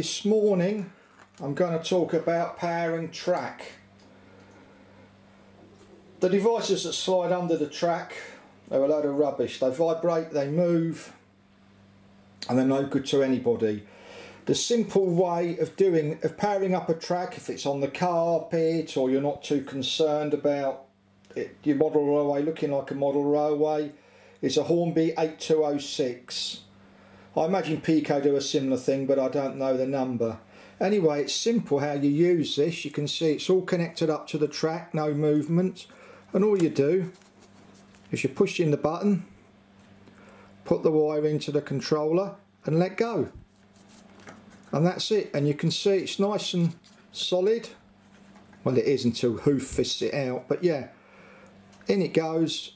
this morning I'm going to talk about powering track. The devices that slide under the track are a load of rubbish. They vibrate, they move, and they're no good to anybody. The simple way of powering up a track, if it's on the carpet or you're not too concerned about it, your model railway looking like a model railway, is a Hornby 8206. I imagine Peco do a similar thing, but I don't know the number. Anyway, it's simple how you use this. You can see it's all connected up to the track, no movement, and all you do is you push in the button, put the wire into the controller and let go, and that's it. And you can see it's nice and solid. Well, it is until hoof fists it out, but yeah, in it goes,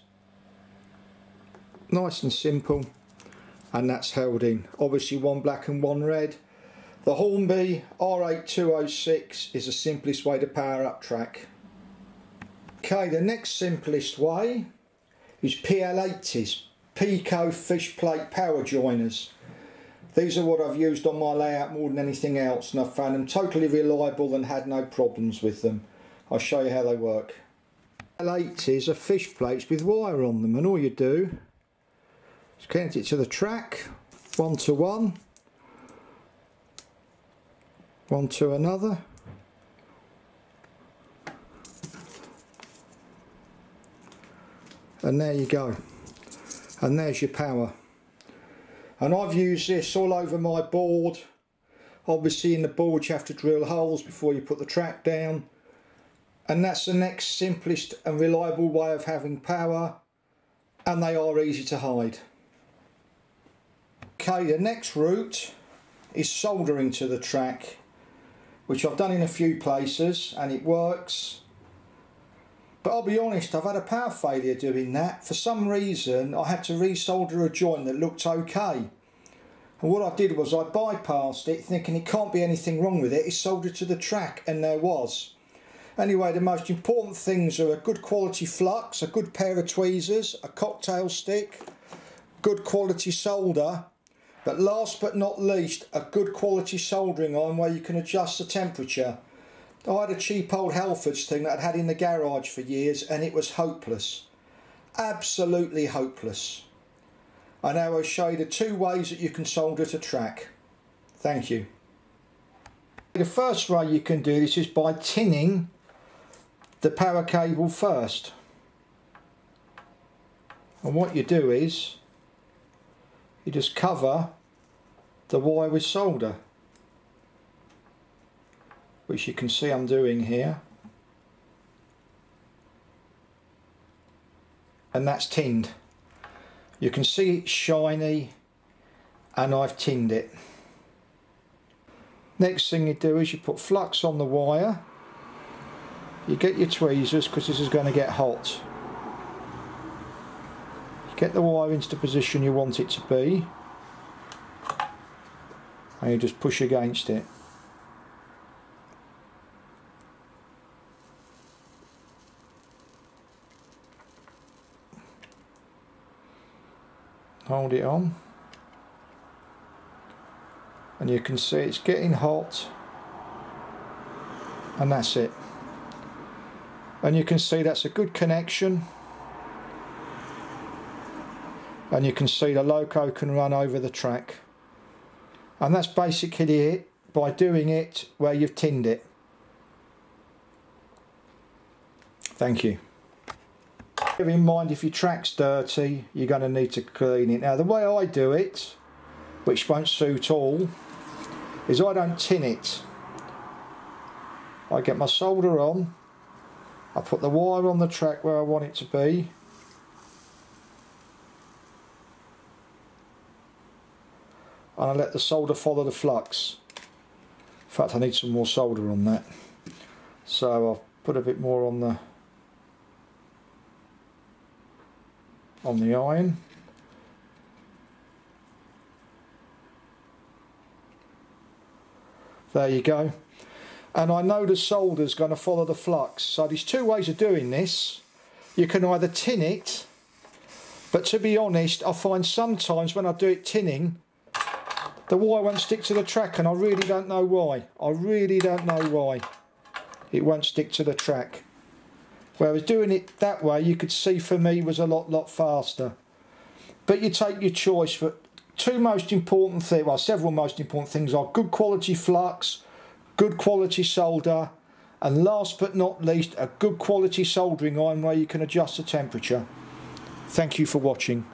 nice and simple, and that's held in. Obviously one black and one red. The Hornby R8206 is the simplest way to power up track. Okay, the next simplest way is PL-80s, Peco fish plate power joiners. These are what I've used on my layout more than anything else, and I've found them totally reliable and had no problems with them. I'll show you how they work. PL-80s are fish plates with wire on them, and all you do is connect it to the track, one to one, one to another, and there you go, and there's your power. And I've used this all over my board. Obviously in the board you have to drill holes before you put the track down, and that's the next simplest and reliable way of having power, and they are easy to hide. Okay, the next route is soldering to the track, which I've done in a few places and it works. But I'll be honest, I've had a power failure doing that. For some reason I had to resolder a joint that looked okay. And what I did was I bypassed it thinking it can't be anything wrong with it. It's soldered to the track, and there was. Anyway, the most important things are a good quality flux, a good pair of tweezers, a cocktail stick, good quality solder, but last but not least, a good quality soldering iron where you can adjust the temperature. I had a cheap old Halfords thing that I'd had in the garage for years, and it was hopeless. Absolutely hopeless. And now I'll show you the two ways that you can solder to track. Thank you. The first way you can do this is by tinning the power cable first. And what you do is you just cover the wire with solder, which you can see I'm doing here, and that's tinned. You can see it's shiny, and I've tinned it. Next thing you do is you put flux on the wire. You get your tweezers, because this is going to get hot. You get the wire into the position you want it to be, and you just push against it. Hold it on, and you can see it's getting hot, and that's it. And you can see that's a good connection, and you can see the loco can run over the track, and that's basically it by doing it where you've tinned it. Thank you. Bear in mind, if your track's dirty, you're going to need to clean it. Now the way I do it, which won't suit all, is I don't tin it. I get my solder on, I put the wire on the track where I want it to be, and I let the solder follow the flux. In fact, I need some more solder on that, so I'll put a bit more on the iron. There you go. And I know the solder's going to follow the flux. So there's two ways of doing this. You can either tin it, but to be honest, I find sometimes when I do it tinning, the wire won't stick to the track, and I really don't know why. I really don't know why it won't stick to the track. Whereas doing it that way, you could see for me was a lot faster. But you take your choice. But two most important things, well, several most important things are good quality flux, good quality solder, and last but not least, a good quality soldering iron where you can adjust the temperature. Thank you for watching.